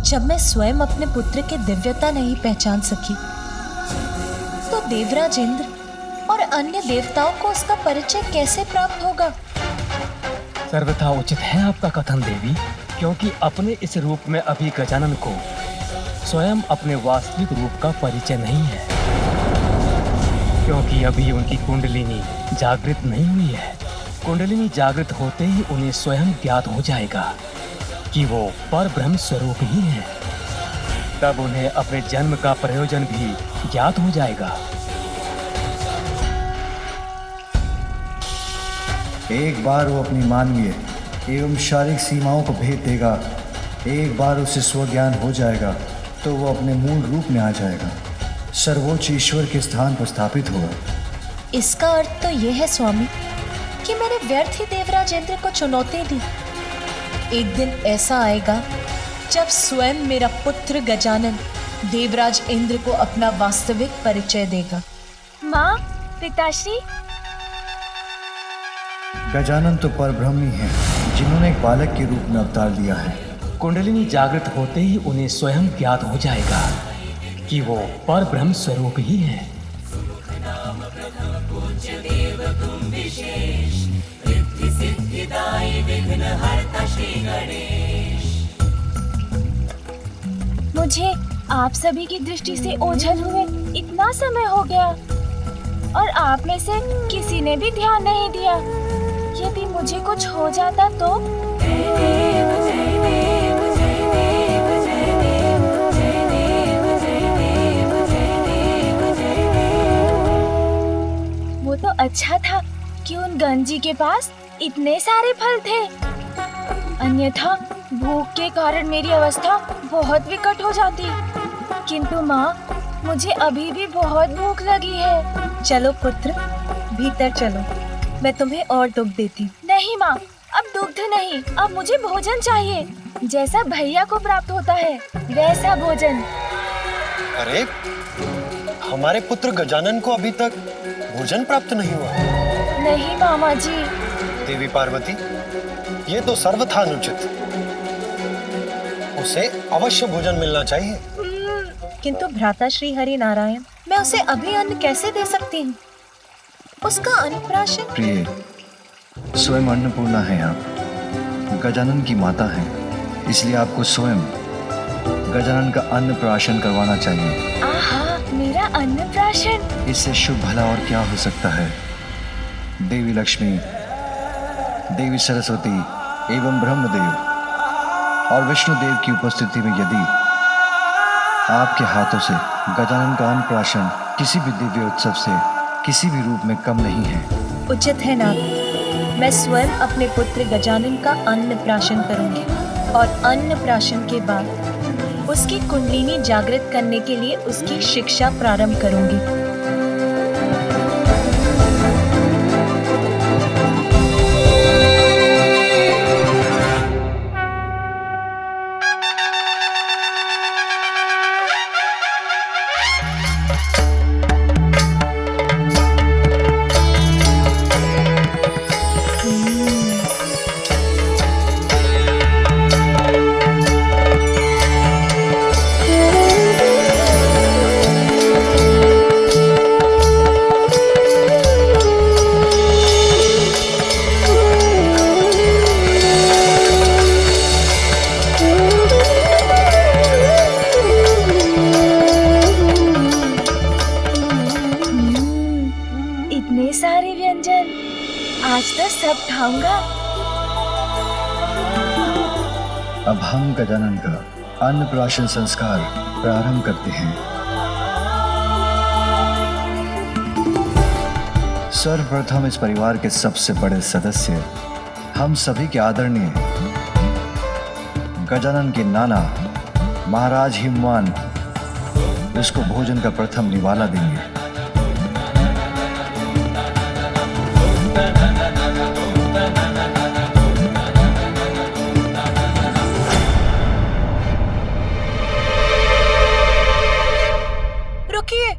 जब मैं स्वयं अपने पुत्र की दिव्यता नहीं पहचान सकी, तो देवराज इंद्र और अन्य देवताओं को उसका परिचय कैसे प्राप्त होगा? सर्वथा उचित है आपका कथन देवी, क्योंकि अपने इस रूप में अभी गजानन को स्वयं अपने वास्तविक रूप का परिचय नहीं है, क्योंकि अभी उनकी कुंडलिनी जागृत नहीं हुई है। कुंडलिनी जागृत होते ही उन्हें स्वयं ज्ञात हो जाएगा कि वो परब्रह्म स्वरूप ही है। तब उन्हें अपने जन्म का प्रयोजन भी ज्ञात हो जाएगा। एक बार वो अपनी मानवीय एवं शारीरिक सीमाओं को भेद देगा, एक बार उसे स्वज्ञान हो जाएगा तो वो अपने मूल रूप में आ जाएगा, सर्वोच्च ईश्वर के स्थान पर स्थापित होगा। इसका अर्थ तो यह है स्वामी कि मैंने व्यर्थ ही देवराज इंद्र को चुनौती दी। एक दिन ऐसा आएगा जब स्वयं मेरा पुत्र गजानन देवराज इंद्र को अपना वास्तविक परिचय देगा। माँ, पिताश्री। गजानन तो परब्रह्म ही हैं, जिन्होंने एक बालक के रूप में अवतार लिया है। कुंडलिनी जागृत होते ही उन्हें स्वयं ज्ञात हो जाएगा कि वो परब्रह्म स्वरूप ही है। मुझे आप सभी की दृष्टि से ओझल हुए इतना समय हो गया और आप में से किसी ने भी ध्यान नहीं दिया। यदि मुझे कुछ हो जाता तो? वो तो अच्छा था कि उन गंजी के पास इतने सारे फल थे, अन्यथा भूख के कारण मेरी अवस्था बहुत विकट हो जाती। किंतु माँ, मुझे अभी भी बहुत भूख लगी है। चलो पुत्र, भीतर चलो, मैं तुम्हें और दुग्ध देती। नहीं माँ, अब दुग्ध नहीं, अब मुझे भोजन चाहिए, जैसा भैया को प्राप्त होता है वैसा भोजन। अरे, हमारे पुत्र गजानन को अभी तक भोजन प्राप्त नहीं हुआ। नहीं मामा जी। देवी पार्वती, ये तो सर्वथा अनुचित। उसे अवश्य भोजन मिलना चाहिए। किंतु भ्राता श्री हरि नारायण, मैं उसे अभी अन्न कैसे दे सकती हूँ? उसका अन्नप्राशन। प्रिय, स्वयं अन्नपूर्णा है आप, गजानन की माता है, इसलिए आपको स्वयं गजानन का अन्नप्राशन करवाना चाहिए। आहा, मेरा अन्नप्राशन! इससे शुभ भला और क्या हो सकता है। देवी लक्ष्मी, देवी सरस्वती एवं ब्रह्मदेव और विष्णु देव की उपस्थिति में यदि आपके हाथों से गजानन का अन्नप्राशन किसी भी दिव्य उत्सव से किसी भी रूप में कम नहीं है। उचित है नाथ, मैं स्वयं अपने पुत्र गजानन का अन्नप्राशन करूंगी और अन्नप्राशन के बाद उसकी कुंडलिनी जागृत करने के लिए उसकी शिक्षा प्रारंभ करूंगी। आज तो सब खाऊंगा। अब हम गजानन का अन्नप्राशन संस्कार प्रारंभ करते हैं। सर्वप्रथम इस परिवार के सबसे बड़े सदस्य, हम सभी के आदरणीय गजानन के नाना महाराज हिमवान उसको भोजन का प्रथम निवाला देंगे। रुकिए,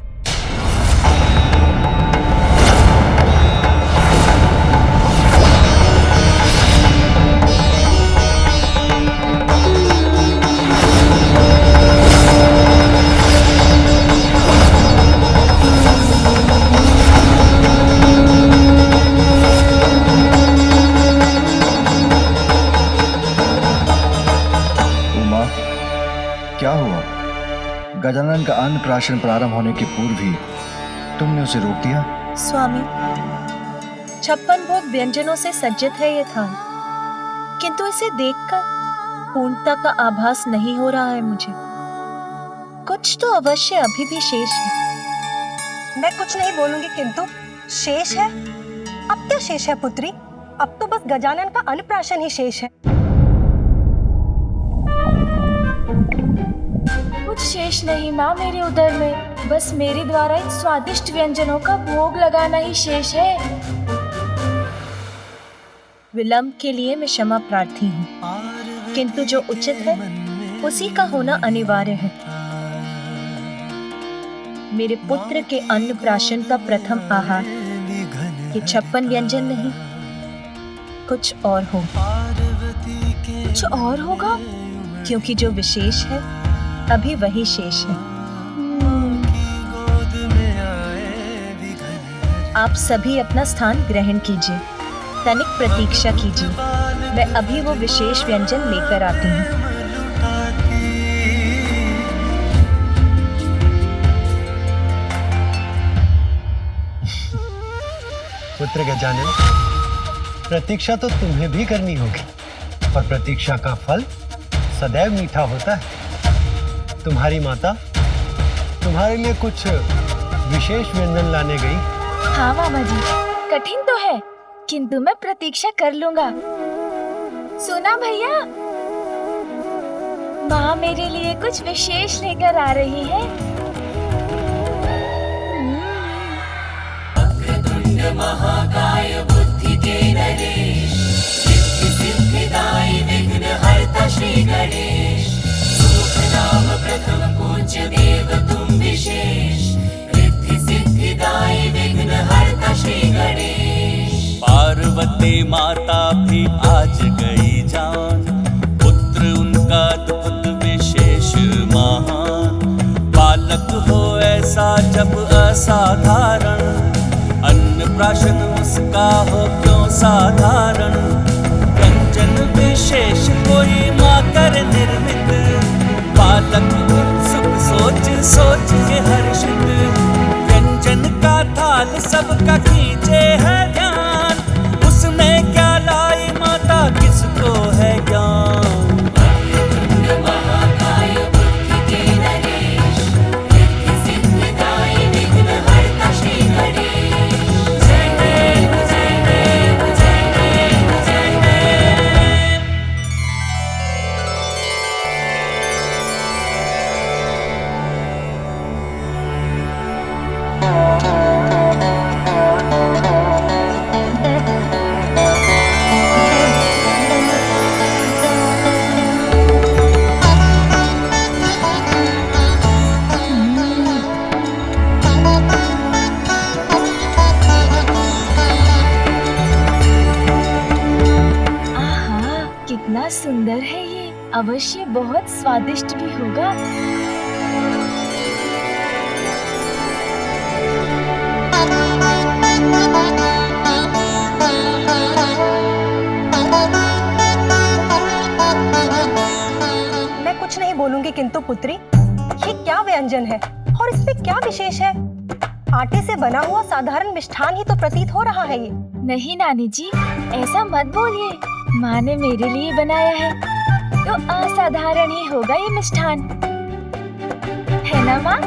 क्या हुआ? गजानन का अन्नप्राशन प्रारंभ होने के पूर्व ही तुमने उसे रोक दिया? स्वामी, 56 भोग व्यंजनों से सज्जित है ये थाल, किंतु इसे देखकर पूर्णता का आभास नहीं हो रहा है मुझे। कुछ तो अवश्य अभी भी शेष है। मैं कुछ नहीं बोलूंगी, किंतु शेष है? अब क्या शेष है पुत्री? अब तो बस गजानन का अन्नप्राशन ही शेष है। कुछ शेष नहीं माँ मेरे उदर में, बस मेरे द्वारा इन स्वादिष्ट व्यंजनों का भोग लगाना ही शेष है। विलंब के लिए मैं क्षमा प्रार्थी हूँ, किंतु जो उचित है उसी का होना अनिवार्य है। मेरे पुत्र के अन्नप्राशन का प्रथम आहार ये 56 व्यंजन नहीं, कुछ और हो। कुछ और होगा? क्योंकि जो विशेष है अभी वही शेष है। आप सभी अपना स्थान ग्रहण कीजिए, तनिक प्रतीक्षा कीजिए, मैं अभी वो विशेष व्यंजन लेकर आती हूँ। पुत्र गजानन, प्रतीक्षा तो तुम्हें भी करनी होगी, और प्रतीक्षा का फल सदैव मीठा होता है। तुम्हारी माता तुम्हारे लिए कुछ विशेष व्यंजन लाने गई। हाँ मामा जी, कठिन तो है, किंतु मैं प्रतीक्षा कर लूंगा। सुना भैया, माँ मेरे लिए कुछ विशेष लेकर आ रही है। महाकाय बुद्धि के नरेश, सिद्धि सिद्धिदायी विघ्न हरता श्री गणेश। सुख नाम प्रथम पूज्य देव तुम विशेष, रिद्धि सिद्धिदायी विघ्न हरता श्री गणेश। पार्वती माता भी आज गई जान, पुत्र उनका अद्भुत विशेष महान। बालक हो ऐसा जब असाधारण, अन्नप्राशन उसका हो क्यों साधारण। व्यंजन विशेष कोई माँ कर निर्मित, बालक उत्सुक सोच सोच के हर्षित। व्यंजन का थाल सबका खींचे है ध्यान, उसमें क्या लाई माता किसको है ज्ञान। सुंदर है ये, अवश्य बहुत स्वादिष्ट भी होगा। मैं कुछ नहीं बोलूंगी, किंतु पुत्री ये क्या व्यंजन है और इसमें क्या विशेष है? आटे से बना हुआ साधारण मिष्ठान ही तो प्रतीत हो रहा है ये। नहीं नानी जी, ऐसा मत बोलिए, माँ ने मेरे लिए बनाया है तो असाधारण ही होगा ये मिष्ठान, है ना माँ?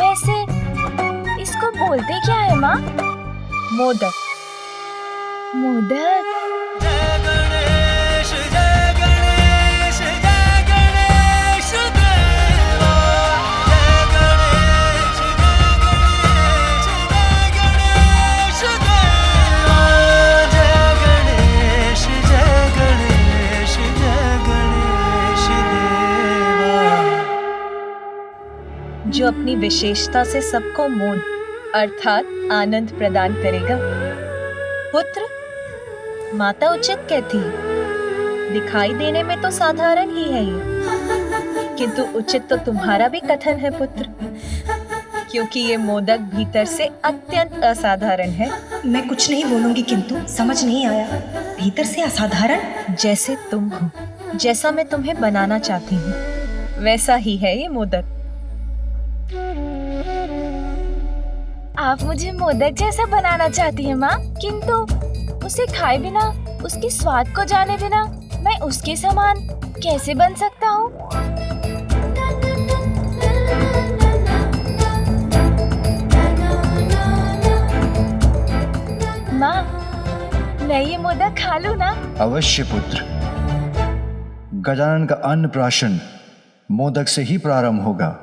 वैसे इसको बोलते क्या है माँ? मोदक। मोदक? जय गणेश जय गणेश जय गणेश देवा। जय गणेश जय गणेश देवा। जय गणेश जय गणेश जय गणेश देवा। जो अपनी विशेषता से सबको मोद अर्थात आनंद प्रदान करेगा। पुत्र, माता उचित कहती है, दिखाई देने में तो साधारण ही है ये, किंतु उचित तो तुम्हारा भी कथन है पुत्र, क्योंकि ये मोदक भीतर से अत्यंत असाधारण है। मैं कुछ नहीं बोलूंगी, किंतु समझ नहीं आया, भीतर से असाधारण? जैसे तुम हो, जैसा मैं तुम्हें बनाना चाहती हूँ, वैसा ही है ये मोदक। आप मुझे मोदक जैसा बनाना चाहती हैं माँ, किंतु उसे खाए बिना, उसके स्वाद को जाने बिना मैं उसके समान कैसे बन सकता हूँ? माँ, मैं ये मोदक खा लूँ ना? अवश्य पुत्र। गजानन का अन्नप्राशन मोदक से ही प्रारंभ होगा।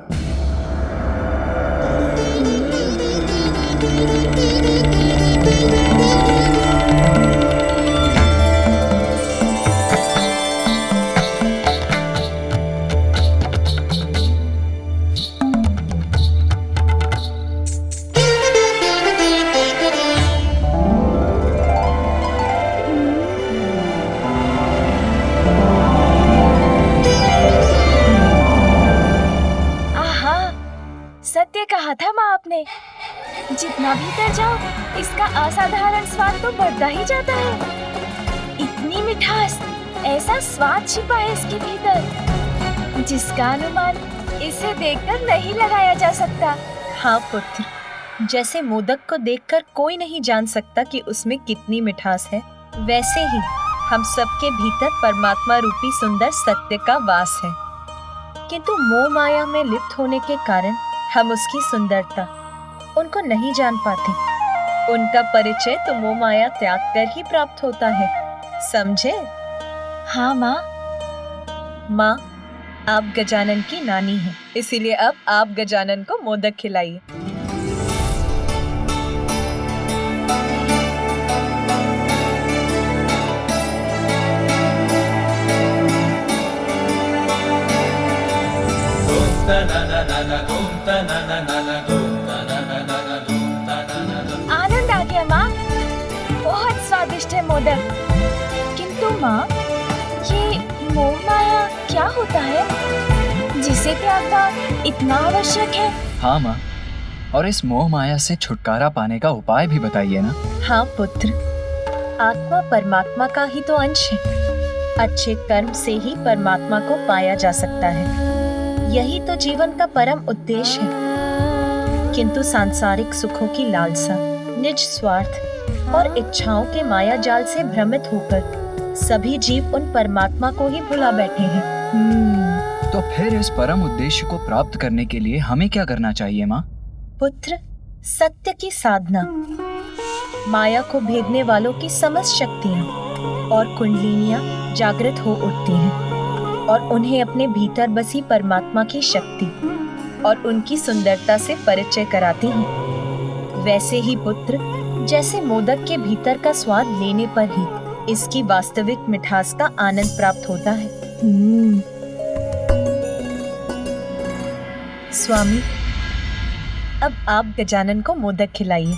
सत्य कहा था माँ आपने, जितना भीतर जाओ इसका असाधारण स्वाद तो बढ़ता ही जाता है। इतनी मिठास, ऐसा स्वाद छिपा है इसके भीतर, जिसका अनुमान इसे देखकर नहीं लगाया जा सकता। हाँ पुत्र, जैसे मोदक को देखकर कोई नहीं जान सकता कि उसमें कितनी मिठास है, वैसे ही हम सबके भीतर परमात्मा रूपी सुंदर सत्य का वास है। किंतु मोह माया में लिप्त होने के कारण हम उसकी सुंदरता उनको नहीं जान पाते। उनका परिचय तो मोह माया त्याग कर ही प्राप्त होता है, समझे? हाँ माँ। माँ, आप गजानन की नानी हैं, इसीलिए अब आप गजानन को मोदक खिलाइए। आनंद आ गया माँ, बहुत स्वादिष्ट है मोदक। किंतु माँ, ये मोह माया क्या होता है जिसे त्यागना इतना आवश्यक है? हाँ माँ, और इस मोह माया से छुटकारा पाने का उपाय भी बताइए ना। हाँ पुत्र, आत्मा परमात्मा का ही तो अंश है। अच्छे कर्म से ही परमात्मा को पाया जा सकता है, यही तो जीवन का परम उद्देश्य है। किंतु सांसारिक सुखों की लालसा, निज स्वार्थ और इच्छाओं के माया जाल से भ्रमित होकर सभी जीव उन परमात्मा को ही भुला बैठे हैं। तो फिर इस परम उद्देश्य को प्राप्त करने के लिए हमें क्या करना चाहिए माँ? पुत्र, सत्य की साधना, माया को भेदने वालों की समस्त शक्तियाँ और कुंडलिनियाँ जागृत हो उठती हैं और उन्हें अपने भीतर बसी परमात्मा की शक्ति और उनकी सुंदरता से परिचय कराती हैं। वैसे ही पुत्र, जैसे मोदक के भीतर का स्वाद लेने पर ही इसकी वास्तविक मिठास का आनंद प्राप्त होता है। स्वामी, अब आप गजानन को मोदक खिलाइए।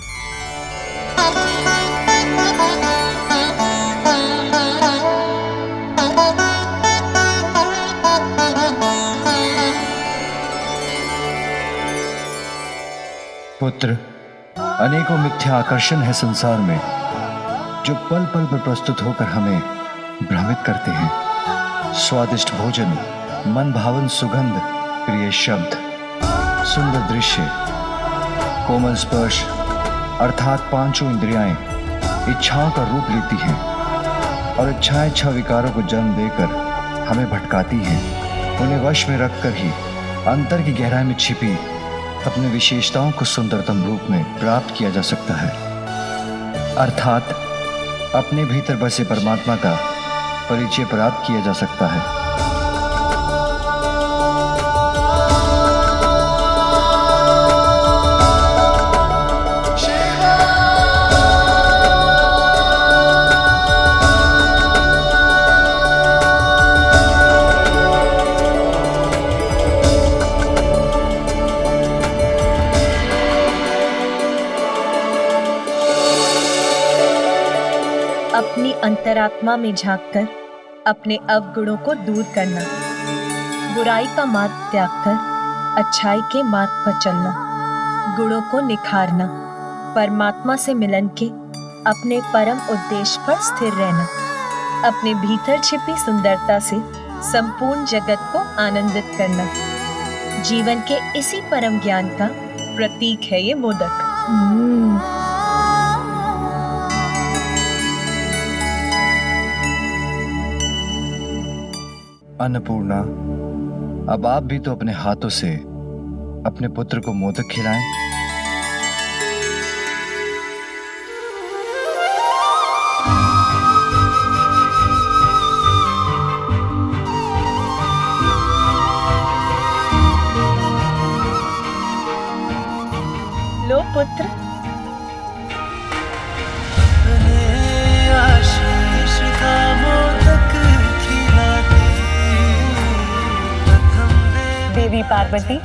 पुत्र, अनेकों मिथ्या आकर्षण है संसार में, जो पल पल पर प्रस्तुत होकर हमें भ्रमित करते हैं। स्वादिष्ट भोजन, मन भावन सुगंध, प्रिय शब्द, सुंदर दृश्य, कोमल स्पर्श अर्थात पांचों इंद्रियाएं इच्छाओं का रूप लेती हैं और इच्छाएं इच्छा विकारों को जन्म देकर हमें भटकाती हैं। उन्हें वश में रखकर ही अंतर की गहराई में छिपी अपनी विशेषताओं को सुंदरतम रूप में प्राप्त किया जा सकता है, अर्थात अपने भीतर बसे परमात्मा का परिचय प्राप्त किया जा सकता है। अपनी अंतरात्मा में झांककर अपने अवगुणों को दूर करना, बुराई का मार्ग त्याग कर अच्छाई के मार्ग पर चलना, गुणों को निखारना, परमात्मा से मिलन के अपने परम उद्देश्य पर स्थिर रहना, अपने भीतर छिपी सुंदरता से संपूर्ण जगत को आनंदित करना। जीवन के इसी परम ज्ञान का प्रतीक है ये मोदक। अन्नपूर्णा, अब आप भी तो अपने हाथों से अपने पुत्र को मोदक खिलाएं। लो पुत्र। आशीष का मोदक खिलाते प्रथम देवी पार्वती,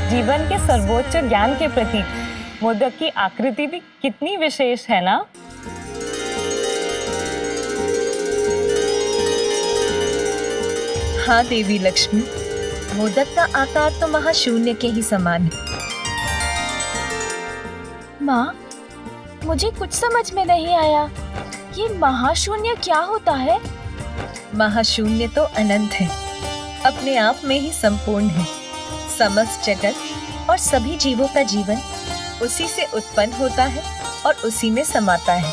जीवन के सर्वोच्च ज्ञान के प्रतीक मोदक की आकृति भी कितनी विशेष है ना। हाँ देवी लक्ष्मी, मोदक का आकार तो महाशून्य के ही समान है। माँ, मुझे कुछ समझ में नहीं आया। ये महाशून्य क्या होता है? महाशून्य तो अनंत है, अपने आप में ही संपूर्ण है। समस्त जगत और सभी जीवों का जीवन उसी से उत्पन्न होता है और उसी में समाता है।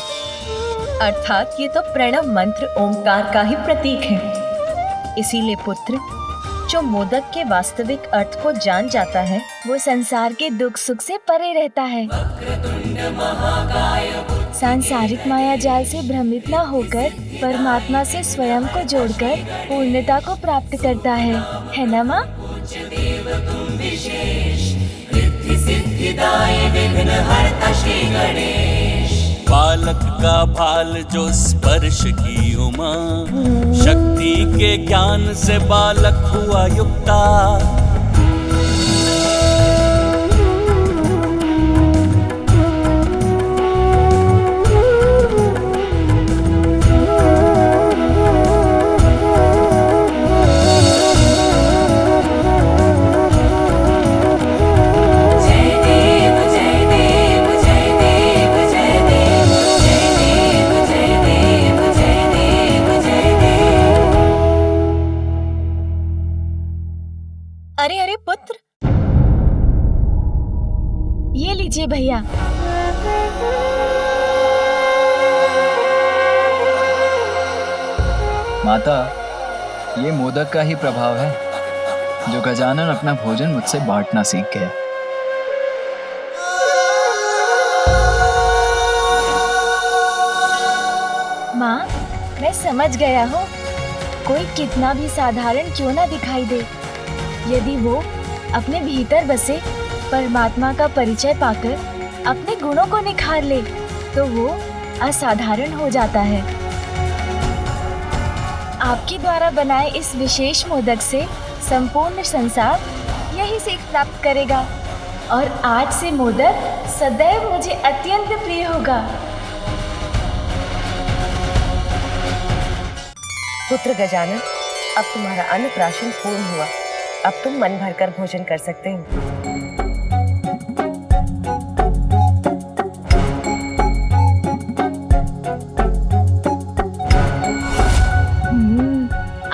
अर्थात ये तो प्रणव मंत्र ओमकार का ही प्रतीक है। इसीलिए पुत्र, जो मोदक के वास्तविक अर्थ को जान जाता है, वो संसार के दुख सुख से परे रहता है। सांसारिक माया जाल से भ्रमित न होकर परमात्मा से स्वयं को जोड़कर पूर्णता को प्राप्त करता है ना माँ? बालक का भाल जो स्पर्श की उमा, शक्ति के ज्ञान से बालक हुआ युक्ता। अरे अरे पुत्र, ये लीजिए भैया। माता, ये मोदक का ही प्रभाव है जो गजानन अपना भोजन मुझसे बांटना सीख गया। माँ, मैं समझ गया हूँ। कोई कितना भी साधारण क्यों ना दिखाई दे, यदि वो अपने भीतर बसे परमात्मा का परिचय पाकर अपने गुणों को निखार ले, तो वो असाधारण हो जाता है। आपके द्वारा बनाए इस विशेष मोदक से संपूर्ण संसार यही सीख प्राप्त करेगा और आज से मोदक सदैव मुझे अत्यंत प्रिय होगा। पुत्र गजानन, अब तुम्हारा अन्नप्राशन पूर्ण हुआ। अब तुम मन भरकर भोजन कर सकते हो।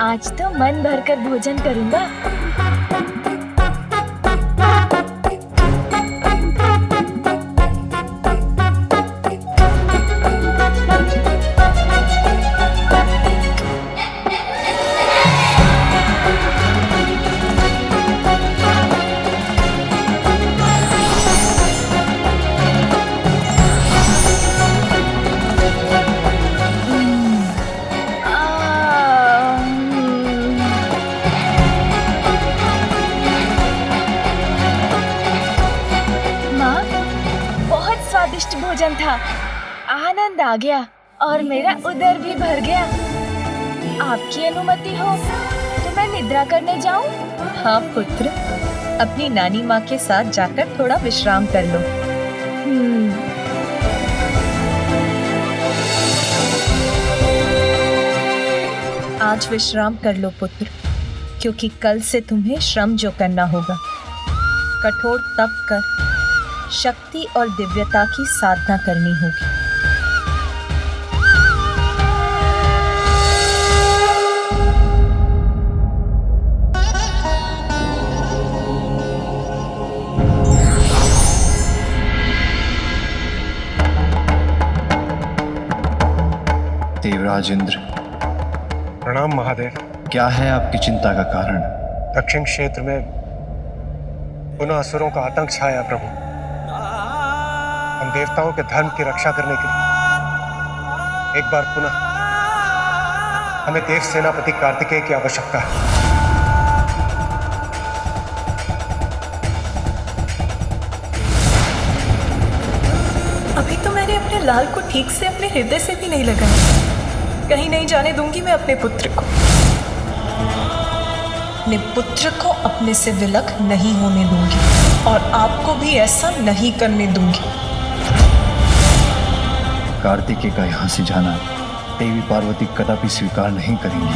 आज तो मन भरकर भोजन करूंगा। भोजन था, आनंद आ गया और मेरा उदर भी भर गया। आपकी अनुमति हो तो मैं निद्रा करने जाऊं? हाँ पुत्र, अपनी नानी माँ के साथ जाकर थोड़ा विश्राम कर लो। आज विश्राम कर लो पुत्र, क्योंकि कल से तुम्हें श्रम जो करना होगा। कठोर तप कर शक्ति और दिव्यता की साधना करनी होगी। राजेंद्र। प्रणाम महादेव। क्या है आपकी चिंता का कारण? दक्षिण क्षेत्र में पुनः असुरों का आतंक छाया प्रभु। हम देवताओं के धर्म की रक्षा करने के लिए एक बार पुनः हमें देव सेनापति कार्तिकेय की आवश्यकता है। अभी तो मैंने अपने लाल को ठीक से अपने हृदय से भी नहीं लगाया। कहीं नहीं जाने दूंगी मैं अपने पुत्र को। अपने पुत्र को अपने से विलग नहीं होने दूंगी और आपको भी ऐसा नहीं करने दूंगी। कार्तिकेय का यहाँ से जाना देवी पार्वती कदापि स्वीकार नहीं करेंगी।